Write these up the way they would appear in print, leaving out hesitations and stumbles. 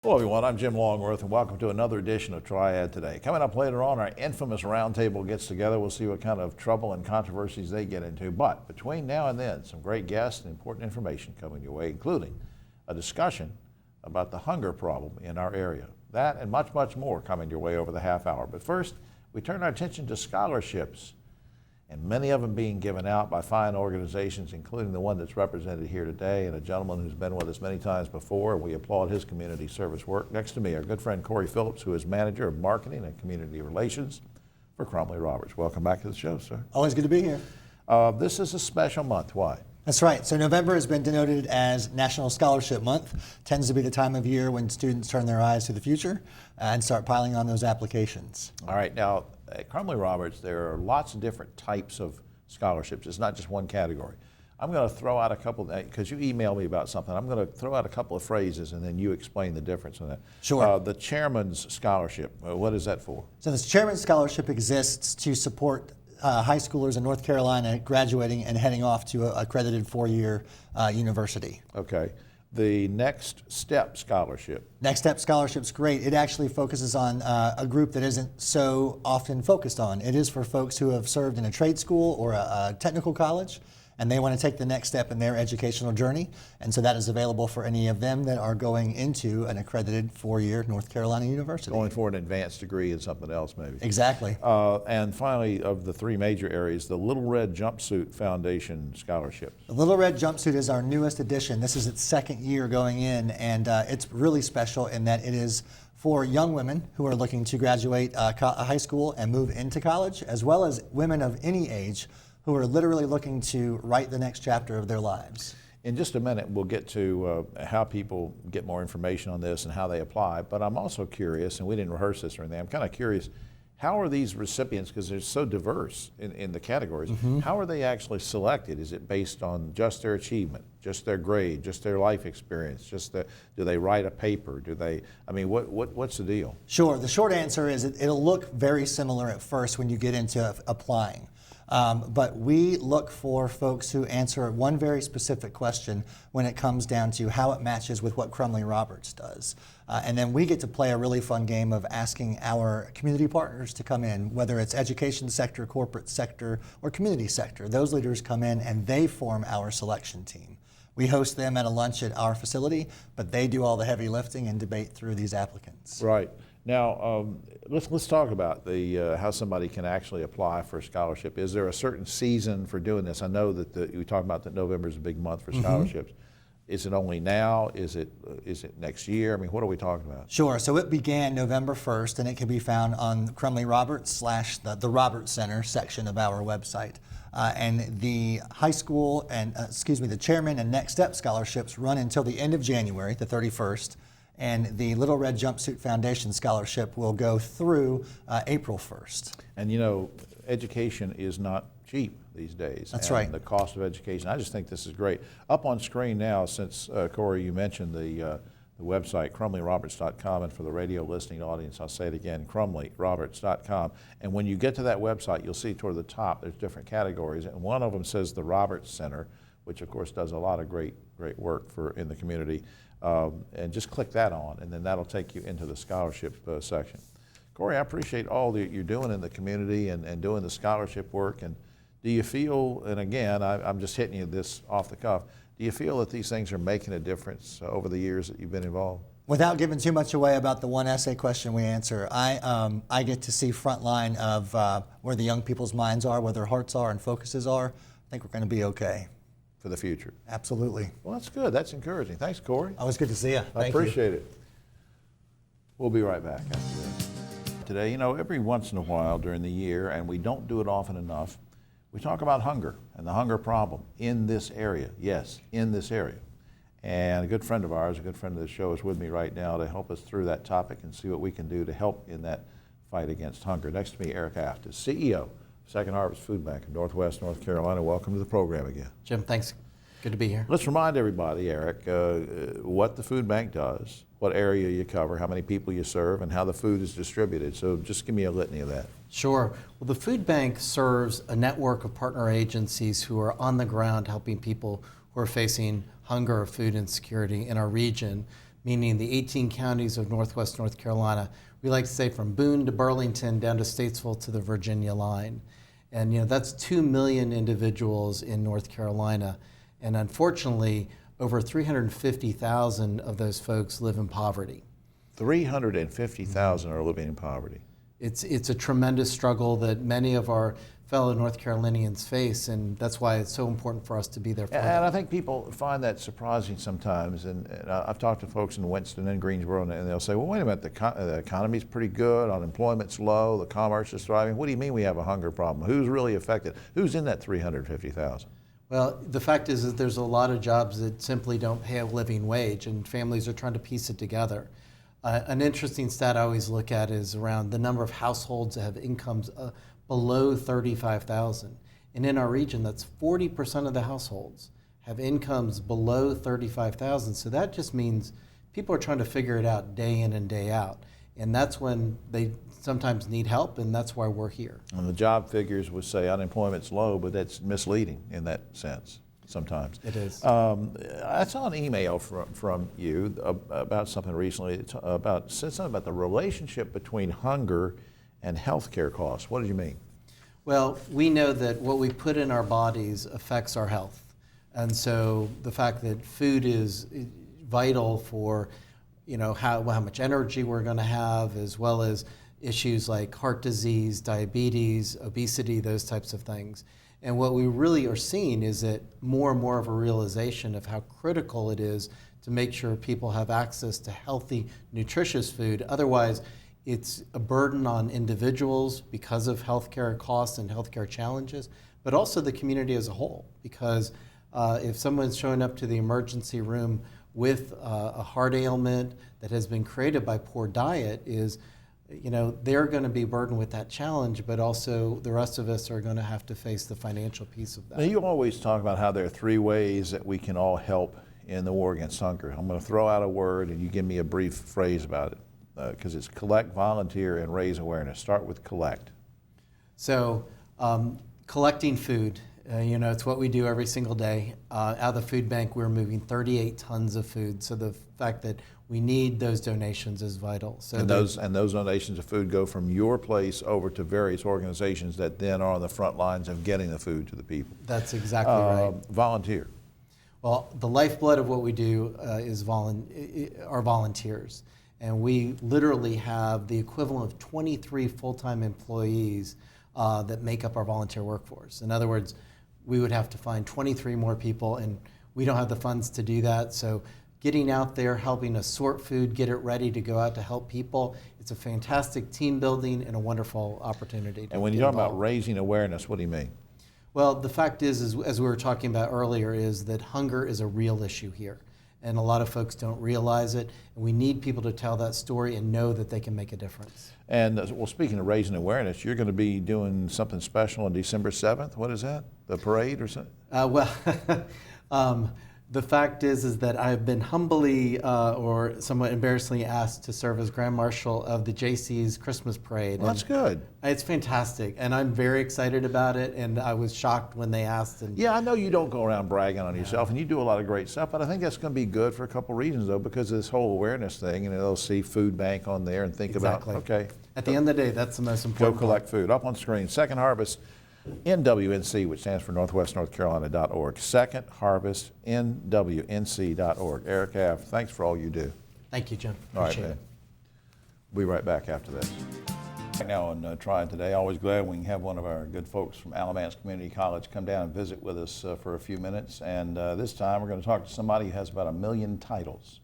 Hello everyone, I'm Jim Longworth and welcome to another edition of Triad Today. Coming up later on, our infamous roundtable gets together. We'll see what kind of trouble and controversies they get into. But between now and then, some great guests and important information coming your way, including a discussion about the hunger problem in our area. That and much, much more coming your way over the half hour. But first, we turn our attention to scholarships, and many of them being given out by fine organizations, including the one that's represented here today, and a gentleman who's been with us many times before. We applaud his community service work. Next to me, our good friend Corey Phillips, who is Manager of Marketing and Community Relations for Crumley Roberts. Welcome back to the show, sir. Always good to be here. This is a special month. Why? That's right. So November has been denoted as National Scholarship Month. Tends to be the time of year when students turn their eyes to the future and start piling on those applications. All right. Now, at Crumley Roberts, there are lots of different types of scholarships. It's not just one category. I'm going to throw out a couple, because you emailed me about something. I'm going to throw out a couple of phrases and then you explain the difference in that. Sure. The Chairman's Scholarship, what is that for? So this Chairman's Scholarship exists to support high schoolers in North Carolina graduating and heading off to an accredited four-year university. Okay. The Next Step Scholarship. Next Step Scholarship's great. It actually focuses on a group that isn't so often focused on. It is for folks who have served in a trade school or a technical college, and they want to take the next step in their educational journey. And so that is available for any of them that are going into an accredited four-year North Carolina university. Going for an advanced degree in something else, maybe. Exactly. And finally, of the three major areas, the Little Red Jumpsuit Foundation Scholarships. The Little Red Jumpsuit is our newest addition. This is its second year going in, and it's really special in that it is for young women who are looking to graduate high school and move into college, as well as women of any age who are literally looking to write the next chapter of their lives. In just a minute, we'll get to how people get more information on this and how they apply, but I'm also curious, and we didn't rehearse this or anything, I'm kind of curious, how are these recipients, because they're so diverse in the categories, how are they actually selected? Is it based on just their achievement, just their grade, just their life experience, do they write a paper, what's the deal? Sure, the short answer is it'll look very similar at first when you get into applying. But we look for folks who answer one very specific question when it comes down to how it matches with what Crumley Roberts does. And then we get to play a really fun game of asking our community partners to come in, whether it's education sector, corporate sector, or community sector. Those leaders come in and they form our selection team. We host them at a lunch at our facility, but they do all the heavy lifting and debate through these applicants. Right. Now, let's talk about how somebody can actually apply for a scholarship. Is there a certain season for doing this? I know that we talk about that November is a big month for scholarships. Is it only now? Is it next year? I mean, what are we talking about? Sure. So it began November 1st, and it can be found on Crumley Roberts / the Roberts Center section of our website. And the high school and, the Chairman and Next Step scholarships run until the end of January, the 31st. And the Little Red Jumpsuit Foundation Scholarship will go through April 1st. And you know, education is not cheap these days. That's right. The cost of education, I just think this is great. Up on screen now, since Corey, you mentioned the website, crumleyroberts.com, and for the radio listening audience, I'll say it again, crumleyroberts.com. And when you get to that website, you'll see toward the top, there's different categories, and one of them says the Roberts Center, which of course does a lot of great work in the community. And just click that on, and then that'll take you into the scholarship section. Corey, I appreciate all that you're doing in the community and doing the scholarship work. And do you feel, and again, I'm just hitting you this off the cuff, do you feel that these things are making a difference over the years that you've been involved? Without giving too much away about the one essay question we answer, I get to see front line of where the young people's minds are, where their hearts are and focuses are. I think we're going to be okay. For the future. Absolutely. Well, that's good. That's encouraging. Thanks, Corey. Always good to see you. I appreciate it. We'll be right back after this. Today, you know, every once in a while during the year, and we don't do it often enough, we talk about hunger and the hunger problem in this area. Yes, in this area. And a good friend of ours, a good friend of the show, is with me right now to help us through that topic and see what we can do to help in that fight against hunger. Next to me, Eric Aft is CEO. Second Harvest Food Bank in Northwest North Carolina. Welcome to the program again. Jim, thanks. Good to be here. Let's remind everybody, Eric, what the food bank does, what area you cover, how many people you serve, and how the food is distributed. So just give me a litany of that. Sure. Well, the food bank serves a network of partner agencies who are on the ground helping people who are facing hunger or food insecurity in our region. meaning the 18 counties of Northwest North Carolina. We like to say from Boone to Burlington down to Statesville to the Virginia line. And that's 2 million individuals in North Carolina. And unfortunately, over 350,000 of those folks live in poverty. 350,000 are living in poverty. It's a tremendous struggle that many of our fellow North Carolinians face, and that's why it's so important for us to be there for them. And I think people find that surprising sometimes. And I've talked to folks in Winston and Greensboro, and they'll say, well, wait a minute, the economy's pretty good, unemployment's low, the commerce is thriving. What do you mean we have a hunger problem? Who's really affected? Who's in that 350,000? Well, the fact is that there's a lot of jobs that simply don't pay a living wage, and families are trying to piece it together. An interesting stat I always look at is around the number of households that have incomes below $35,000. And in our region, that's 40% of the households have incomes below $35,000. So that just means people are trying to figure it out day in and day out. And that's when they sometimes need help, and that's why we're here. And the job figures would say unemployment's low, but that's misleading in that sense sometimes. It is. I saw an email from you about something recently. It said something about the relationship between hunger and healthcare costs. What did you mean? Well, we know that what we put in our bodies affects our health. And so the fact that food is vital for how much energy we're going to have, as well as issues like heart disease, diabetes, obesity, those types of things. And what we really are seeing is that more and more of a realization of how critical it is to make sure people have access to healthy, nutritious food. Otherwise, it's a burden on individuals because of healthcare costs and healthcare challenges, but also the community as a whole. Because if someone's showing up to the emergency room with a heart ailment that has been created by poor diet, they're going to be burdened with that challenge, but also the rest of us are going to have to face the financial piece of that. Now, you always talk about how there are 3 ways that we can all help in the war against hunger. I'm going to throw out a word, and you give me a brief phrase about it, because it's collect, volunteer, and raise awareness. Start with collect. So collecting food, it's what we do every single day. Out of the food bank, we're moving 38 tons of food. So the fact that we need those donations is vital. So and those donations of food go from your place over to various organizations that then are on the front lines of getting the food to the people. That's exactly right. Volunteer. Well, the lifeblood of what we do is our volunteers. And we literally have the equivalent of 23 full-time employees that make up our volunteer workforce. In other words, we would have to find 23 more people, and we don't have the funds to do that. So getting out there, helping us sort food, get it ready to go out to help people, it's a fantastic team building and a wonderful opportunity. And when you talk about raising awareness, what do you mean? Well, the fact is, as we were talking about earlier, is that hunger is a real issue here. And a lot of folks don't realize it. And we need people to tell that story and know that they can make a difference. And well, speaking of raising awareness, you're going to be doing something special on December 7th. What is that? The parade or something? The fact is that I've been humbly or somewhat embarrassingly asked to serve as Grand Marshal of the JC's Christmas Parade. Well, that's good. It's fantastic, and I'm very excited about it, and I was shocked when they asked. And yeah, I know you don't go around bragging on yourself, and you do a lot of great stuff, but I think that's going to be good for a couple reasons, though, because of this whole awareness thing, and they'll see Food Bank on there and think about, okay. At the end of the day, that's the most important Go collect food. Up on screen, Second Harvest NWNC, which stands for NorthwestNorthCarolina.org. Second Harvest NWNC.org. Eric Aff, thanks for all you do. Thank you, Jim. All right, Appreciate man. it. We'll be right back after this. Right now on Triad Today, always glad we can have one of our good folks from Alamance Community College come down and visit with us for a few minutes. And this time we're going to talk to somebody who has about 1 million titles.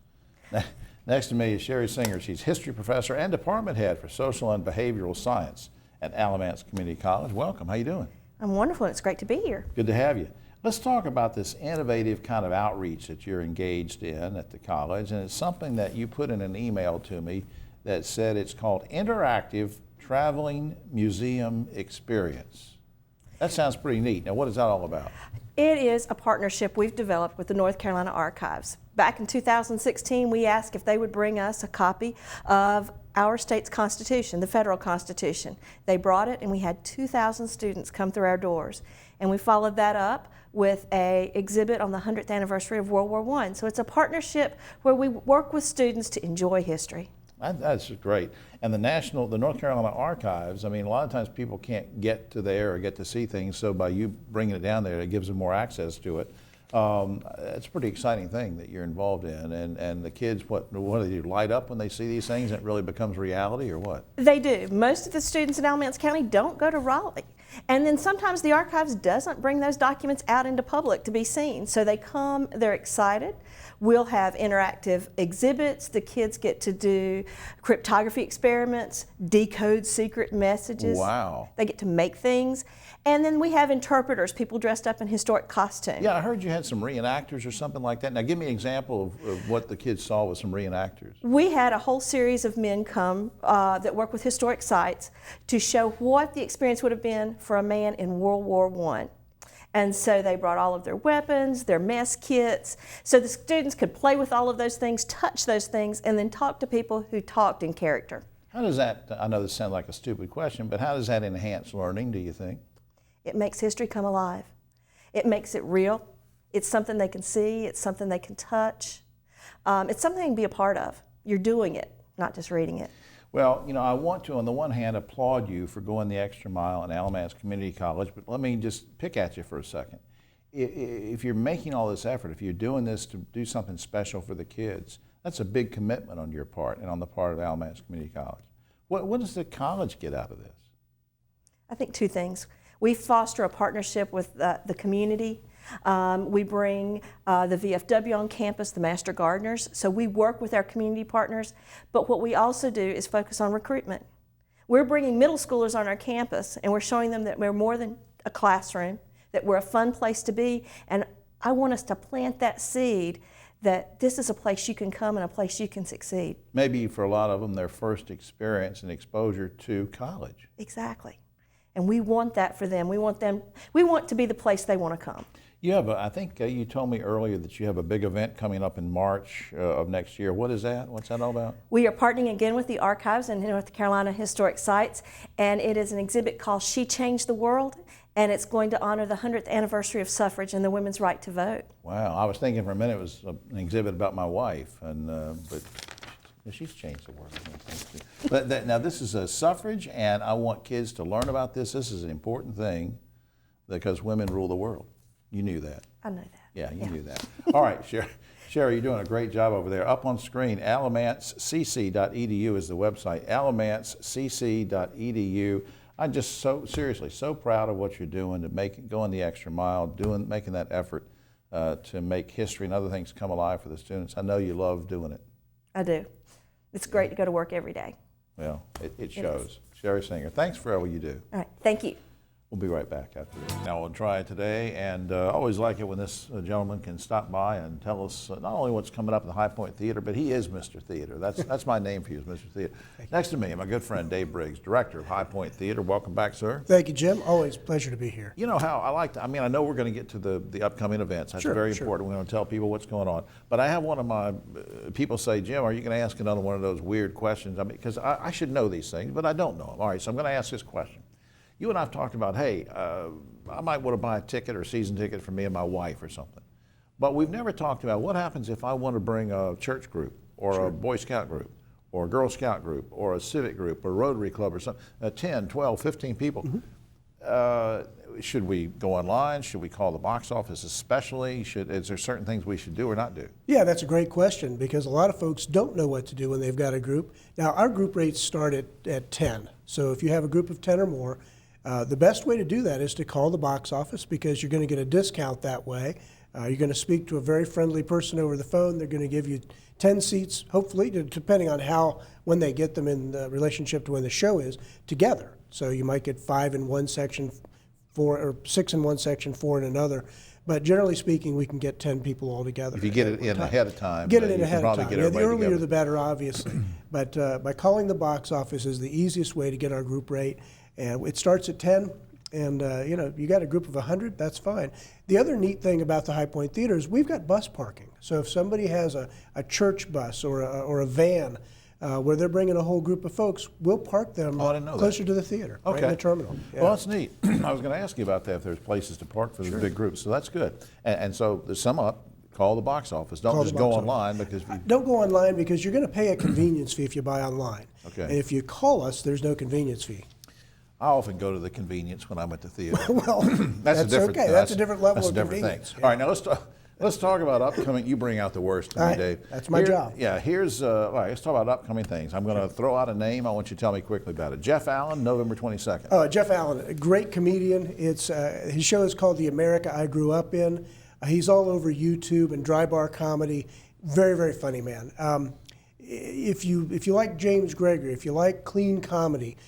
Next to me is Sherry Singer. She's history professor and department head for social and behavioral science at Alamance Community College. Welcome. How you doing? I'm wonderful. It's great to be here. Good to have you. Let's talk about this innovative kind of outreach that you're engaged in at the college. And it's something that you put in an email to me that said it's called Interactive Traveling Museum Experience. That sounds pretty neat. Now, what is that all about? It is a partnership we've developed with the North Carolina Archives. Back in 2016, we asked if they would bring us a copy of our state's Constitution, the federal Constitution. They brought it, and we had 2,000 students come through our doors. And we followed that up with an exhibit on the 100th anniversary of World War I. So it's a partnership where we work with students to enjoy history. That's great. And the North Carolina Archives, I mean, a lot of times people can't get to there or get to see things, so by you bringing it down there, it gives them more access to it. It's a pretty exciting thing that you're involved in, and the kids, what do they light up when they see these things and it really becomes reality, or what? They do. Most of the students in Alamance County don't go to Raleigh. And then sometimes the archives doesn't bring those documents out into public to be seen. So they come, they're excited. We'll have interactive exhibits. The kids get to do cryptography experiments, decode secret messages. Wow. They get to make things. And then we have interpreters, people dressed up in historic costume. Yeah, I heard you had some reenactors or something like that. Now give me an example of what the kids saw with some reenactors. We had a whole series of men come that work with historic sites to show what the experience would have been for a man in World War I. And so they brought all of their weapons, their mess kits, so the students could play with all of those things, touch those things, and then talk to people who talked in character. How does that, I know this sounds like a stupid question, but how does that enhance learning, do you think? It makes history come alive. It makes it real. It's something they can see. It's something they can touch. It's something they can be a part of. You're doing it, not just reading it. Well, you know, I want to, on the one hand, applaud you for going the extra mile in Alamance Community College, but let me just pick at you for a second. If you're making all this effort, if you're doing this to do something special for the kids, that's a big commitment on your part and on the part of Alamance Community College. What does the college get out of this? I think two things. We foster a partnership with the community. We bring the VFW on campus, the Master Gardeners, so we work with our community partners, but what we also do is focus on recruitment. We're bringing middle schoolers on our campus, and we're showing them that we're more than a classroom, that we're a fun place to be, and I want us to plant that seed that this is a place you can come and a place you can succeed. Maybe for a lot of them, their first experience and exposure to college. Exactly. And we want that for them. We want to be the place they want to come. You have I think you told me earlier that you have a big event coming up in March of next year. What is that? What's that all about? We are partnering again with the Archives and North Carolina Historic Sites, and it is an exhibit called She Changed the World, and it's going to honor the 100th anniversary of suffrage and the women's right to vote. Wow, I was thinking for a minute it was an exhibit about my wife, and but she's changed the world. But now this is a suffrage, and I want kids to learn about this. This is an important thing because women rule the world. You knew that. I know that. Yeah, you knew that. All right, Sherry, you're doing a great job over there. Up on screen, alamancecc.edu is the website, alamancecc.edu. I'm just seriously so proud of what you're doing to going the extra mile, making that effort to make history and other things come alive for the students. I know you love doing it. I do. It's great to go to work every day. Well, it shows. Sherry Singer, thanks for all you do. All right, thank you. We'll be right back after this. Now we'll try it today, and I always like it when this gentleman can stop by and tell us not only what's coming up at the High Point Theater, but he is Mr. Theater. That's my name for you, is Mr. Theater. Next to me, my good friend Dave Briggs, Director of High Point Theater. Welcome back, sir. Thank you, Jim. Always a pleasure to be here. You know how I like to, I mean, I know we're going to get to the upcoming events. That's very important. We're going to tell people what's going on. But I have one of my people say, Jim, are you going to ask another one of those weird questions? I mean, because I should know these things, but I don't know them. All right, so I'm going to ask this question. You and I have talked about, hey, I might want to buy a ticket or a season ticket for me and my wife or something. But we've never talked about what happens if I want to bring a church group or a Boy Scout group or a Girl Scout group or a civic group or a Rotary Club or something, 10, 12, 15 people. Mm-hmm. Should we go online? Should we call the box office especially? Is there certain things we should do or not do? Yeah, that's a great question because a lot of folks don't know what to do when they've got a group. Now, our group rates start at 10. So if you have a group of 10 or more, the best way to do that is to call the box office because you're going to get a discount that way. You're going to speak to a very friendly person over the phone. They're going to give you 10 seats, hopefully, depending on when they get them in the relationship to when the show is, together. So you might get 5 in one section, 4 or 6 in one section, 4 in another. But generally speaking, we can get 10 people all together. If you get it in ahead of time. Get it in ahead of time. Yeah, the earlier the better, obviously. But by calling the box office is the easiest way to get our group rate. And it starts at 10. And you got a group of 100, that's fine. The other neat thing about the High Point Theater is we've got bus parking. So if somebody has a church bus or a van where they're bringing a whole group of folks, we'll park them I didn't know closer to the theater, right in Okay. the terminal. Yeah. Well, that's neat. I was going to ask you about that, if there's places to park for the big groups. So that's good. And so to sum up, call the box office. Don't Call the just go box online because Don't go online because you're going to pay a convenience fee if you buy online. Okay. And if you call us, there's no convenience fee. I often go to the convenience when I'm at the theater. Well, That's a different okay. That's a different level that's a of different convenience. thing. All right, now let's talk about upcoming. You bring out the worst in All me, right, Dave. that's my job. Yeah, here's all right. Let's talk about upcoming things. I'm going to throw out a name. I want you to tell me quickly about it. Jeff Allen, November 22nd. Jeff Allen, a great comedian. It's his show is called The America I Grew Up In. He's all over YouTube and Dry Bar Comedy. Very, very funny man. If you like James Gregory, if you like clean comedy,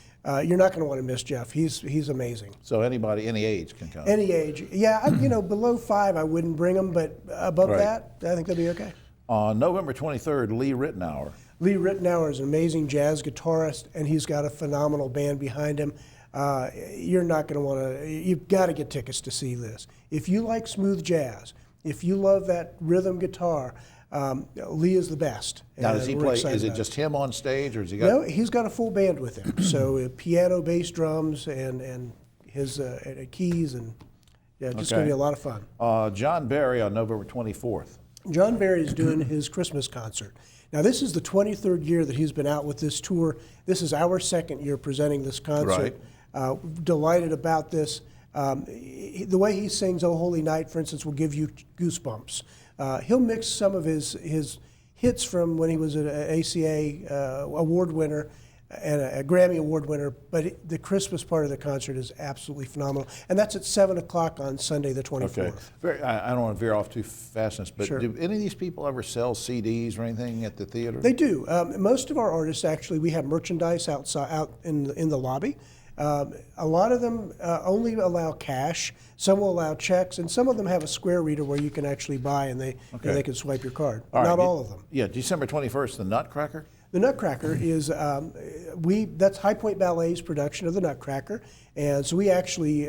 you're not going to want to miss Jeff. He's amazing. So anybody, any age can come. Any age, yeah. Below 5 I wouldn't bring them, but above Right. that, I think they'll be okay. On November 23rd, Lee Ritenour. Lee Ritenour is an amazing jazz guitarist, and he's got a phenomenal band behind him. You're not going to want to. You've got to get tickets to see this. If you like smooth jazz, if you love that rhythm guitar, Lee is the best. Now, does he We're play? excited Is it about just him on stage, or has he got? No, he's got a full band with him. So piano, bass, drums, and his keys, and yeah, just going to Okay. be a lot of fun. John Barry on November 24th. John Barry is doing his Christmas concert. Now, this is the 23rd year that he's been out with this tour. This is our second year presenting this concert. Delighted about this. The way he sings "Oh Holy Night," for instance, will give you goosebumps. He'll mix some of his hits from when he was an ACA award winner and a Grammy Award winner, but the Christmas part of the concert is absolutely phenomenal. And that's at 7 o'clock on Sunday the 24th. Okay. I don't want to veer off too fast, but Sure. do any of these people ever sell CDs or anything at the theater? They do. Most of our artists, actually, we have merchandise outside, out in the lobby. A lot of them only allow cash. Some will allow checks, and some of them have a square reader where you can actually buy, and they can swipe your card. All right. Not all of them. Yeah, December 21st, the Nutcracker. The Nutcracker is that's High Point Ballet's production of the Nutcracker, and so we actually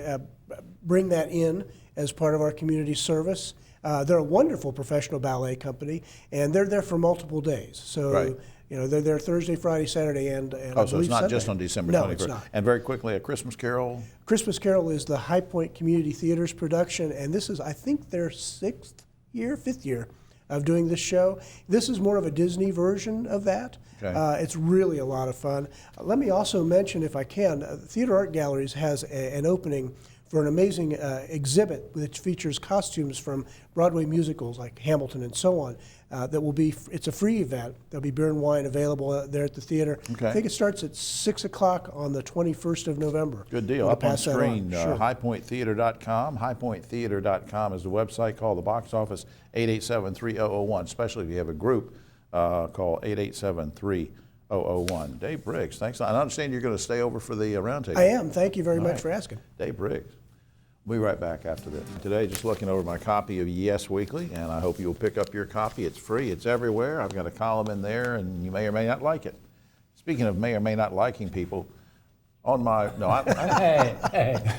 bring that in as part of our community service. They're a wonderful professional ballet company, and they're there for multiple days. So Right. they're there Thursday, Friday, Saturday, and I Oh, so it's believe not Sunday. just on December 21st. No, it's not. And very quickly, A Christmas Carol. Christmas Carol is the High Point Community Theater's production, and this is, I think, their fifth year of doing this show. This is more of a Disney version of that. Okay. It's really a lot of fun. Let me also mention, if I can, Theater Art Galleries has an opening for an amazing exhibit which features costumes from Broadway musicals like Hamilton and so on. It's a free event. There'll be beer and wine available there at the theater. Okay. I think it starts at 6 o'clock on the 21st of November. Good deal. I'll Up on pass that screen, Sure. highpointtheater.com. Highpointtheater.com is the website. Call the box office, 887-3001, especially if you have a group, call 887-3001. Dave Briggs, thanks. I understand you're going to stay over for the roundtable. I am. Thank you very All much right. for asking. Dave Briggs. We'll be right back after this. Today, just looking over my copy of Yes Weekly, and I hope you'll pick up your copy. It's free. It's everywhere. I've got a column in there, and you may or may not like it. Speaking of may or may not liking people, on my no, I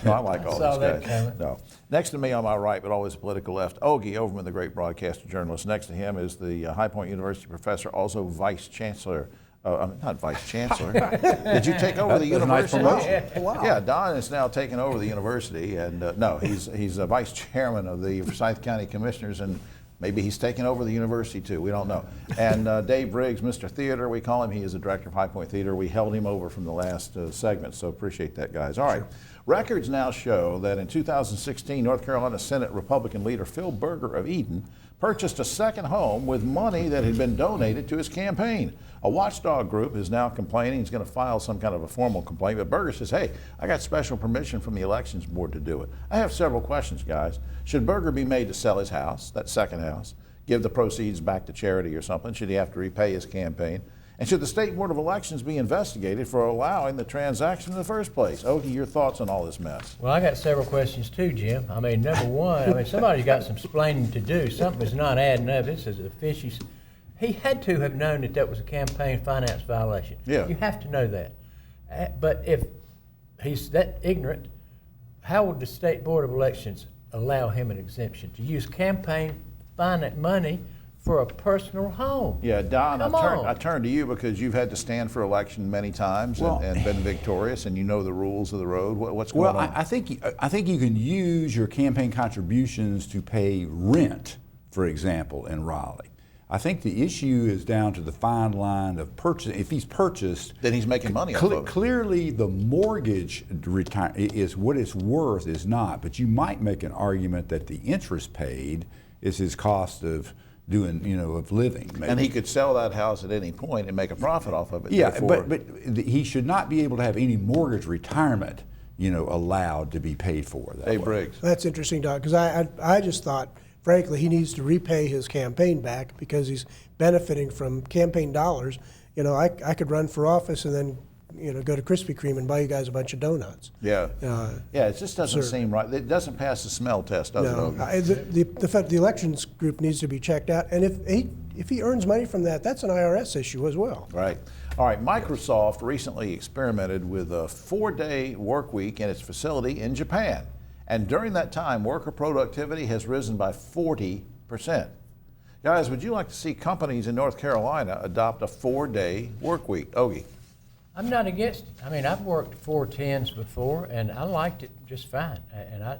like all Saw these that guys. coming. No, next to me on my right, but always political left, Ogie Overman, the great broadcaster journalist. Next to him is the High Point University professor, also vice chancellor. Not vice chancellor. Did you take over the That was a nice university? promotion. Wow. Yeah, Don is now taking over the university, and no, he's a vice chairman of the Forsyth County Commissioners, and maybe he's taking over the university too. We don't know. And Dave Briggs, Mr. Theater, we call him. He is the director of High Point Theater. We held him over from the last segment, so appreciate that, guys. All right. Records now show that in 2016, North Carolina Senate Republican leader Phil Berger of Eden purchased a second home with money that had been donated to his campaign. A watchdog group is now complaining. He's going to file some kind of a formal complaint, but Berger says, hey, I got special permission from the elections board to do it. I have several questions, guys. Should Berger be made to sell his house, that second house, give the proceeds back to charity or something? Should he have to repay his campaign? And should the State Board of Elections be investigated for allowing the transaction in the first place? Ogie, your thoughts on all this mess? Well, I got several questions too, Jim. I mean, number one, somebody's got some explaining to do. Something's not adding up. This is a fishy. He had to have known that was a campaign finance violation. Yeah. You have to know that. But if he's that ignorant, how would the State Board of Elections allow him an exemption to use campaign finance money for a personal home? Yeah, Don, Come I on. turn to you because you've had to stand for election many times and been victorious, and you know the rules of the road. What's going Well, on? I think you can use your campaign contributions to pay rent, for example, in Raleigh. I think the issue is down to the fine line of purchase. If he's purchased, Then he's making money off of it. Clearly, the mortgage is what it's worth is not. But you might make an argument that the interest paid is his cost of doing, of living. Maybe. And he could sell that house at any point and make a profit off of it. Yeah, therefore- but he should not be able to have any mortgage retirement, allowed to be paid for that Hey, way. Briggs. That's interesting, Doc, because I just thought, frankly, he needs to repay his campaign back because he's benefiting from campaign dollars. I could run for office and then, go to Krispy Kreme and buy you guys a bunch of donuts. Yeah. Yeah, it just doesn't seem right. It doesn't pass the smell test, does it, No, Ogie? the elections group needs to be checked out, and if he earns money from that, that's an IRS issue as well. Right. All right, Microsoft recently experimented with a 4-day work week in its facility in Japan. And during that time, worker productivity has risen by 40%. Guys, would you like to see companies in North Carolina adopt a 4-day work week? Ogie. I'm not against it. I mean, I've worked 410s before, and I liked it just fine. And I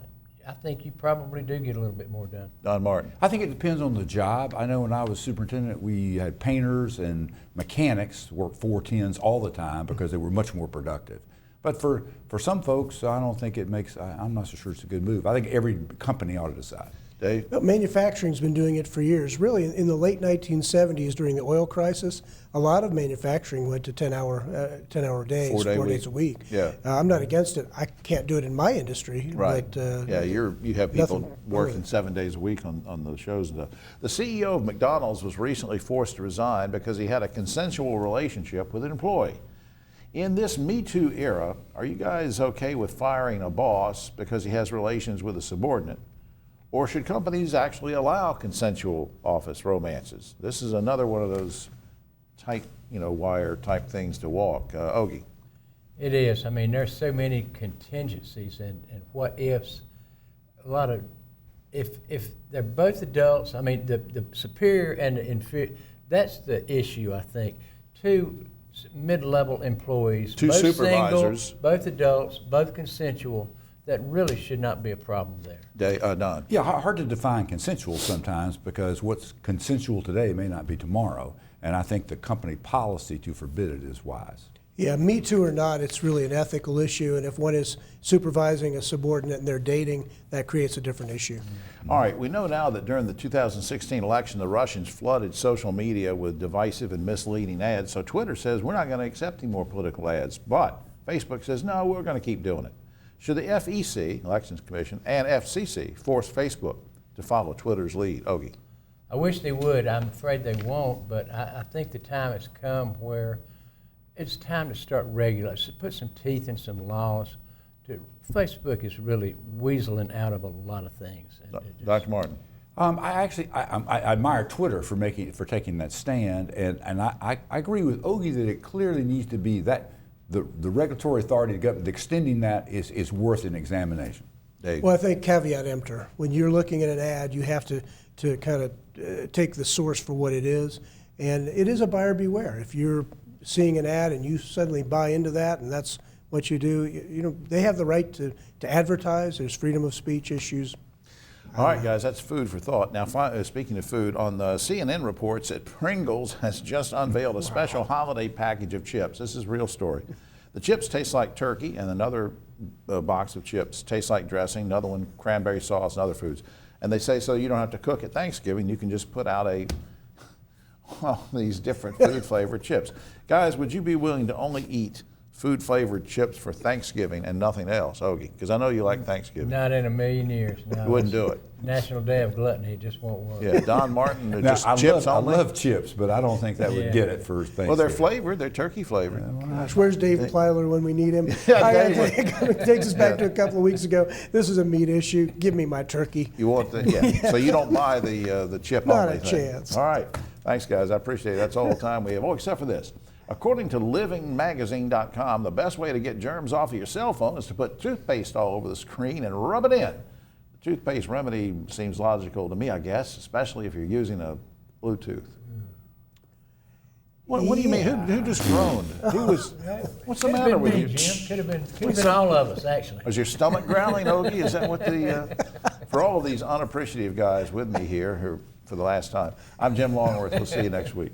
think you probably do get a little bit more done. Don Martin. I think it depends on the job. I know when I was superintendent, we had painters and mechanics work 410s all the time because they were much more productive. But for some folks, I don't think it makes, I'm not so sure it's a good move. I think every company ought to decide. Dave? Well, manufacturing's been doing it for years. Really, in the late 1970s, during the oil crisis, a lot of manufacturing went to 10-hour days, 4 days a week. Yeah. I'm not against it. I can't do it in my industry. Right. But, Yeah, you have people nothing working wrong. 7 days a week on the shows and stuff. The CEO of McDonald's was recently forced to resign because he had a consensual relationship with an employee. In this Me Too era, are you guys okay with firing a boss because he has relations with a subordinate? Or should companies actually allow consensual office romances? This is another one of those tight, wire type things to walk. Ogie. It is. I mean, there's so many contingencies and what ifs. A lot of, if they're both adults, I mean, the superior and the inferior, that's the issue, I think. Two mid-level employees, Two both supervisors. single, both adults, both consensual, that really should not be a problem there. Don. Yeah, hard to define consensual sometimes because what's consensual today may not be tomorrow. And I think the company policy to forbid it is wise. Yeah, Me Too or not, it's really an ethical issue. And if one is supervising a subordinate and they're dating, that creates a different issue. All right, we know now that during the 2016 election, the Russians flooded social media with divisive and misleading ads. So Twitter says we're not going to accept any more political ads. But Facebook says, no, we're going to keep doing it. Should the FEC, Elections Commission, and FCC force Facebook to follow Twitter's lead? Ogie. I wish they would. I'm afraid they won't, but I think the time has come where it's time to start regulating, put some teeth in some laws. Facebook is really weaseling out of a lot of things. Dr. Martin. I admire Twitter for taking that stand, and I agree with Ogie that it clearly needs to be that the regulatory authority, the government, extending that is worth an examination. Dave. Well, I think caveat emptor. When you're looking at an ad, you have to kind of take the source for what it is. And it is a buyer beware. If you're seeing an ad and you suddenly buy into that and that's what you do, they have the right to advertise. There's freedom of speech issues. All right, guys, that's food for thought. Now, speaking of food, on the CNN reports that Pringles has just unveiled a special holiday package of chips. This is a real story. The chips taste like turkey, and another box of chips tastes like dressing, another one cranberry sauce and other foods. And they say so you don't have to cook at Thanksgiving. You can just put out these different food-flavored chips. Guys, would you be willing to only eat food-flavored chips for Thanksgiving and nothing else, Ogie? Because I know you like Thanksgiving. Not in a million years. No, You wouldn't do it. National Day of Gluttony, it just won't work. Yeah, Don Martin, they're Now, just chips I only. love chips, but I don't think that would Yeah. get it for Thanksgiving. Well, they're flavored. They're turkey flavored. Gosh, where's Dave Plyler when we need him? Dave. Takes us back to a couple of weeks ago. This is a meat issue. Give me my turkey. You want the, yeah. So you don't buy the chip Not only a thing. chance. All right. Thanks, guys. I appreciate it. That's all the time we have. Oh, except for this. According to livingmagazine.com, the best way to get germs off of your cell phone is to put toothpaste all over the screen and rub it in. The toothpaste remedy seems logical to me, I guess, especially if you're using a Bluetooth. What do you mean? Who just groaned? Who was? What's the Could have matter been with me, you? Jim. Could have been all of us, actually. Was your stomach growling, Ogie? Is that what the? For all of these unappreciative guys with me here, who for the last time, I'm Jim Longworth. We'll see you next week.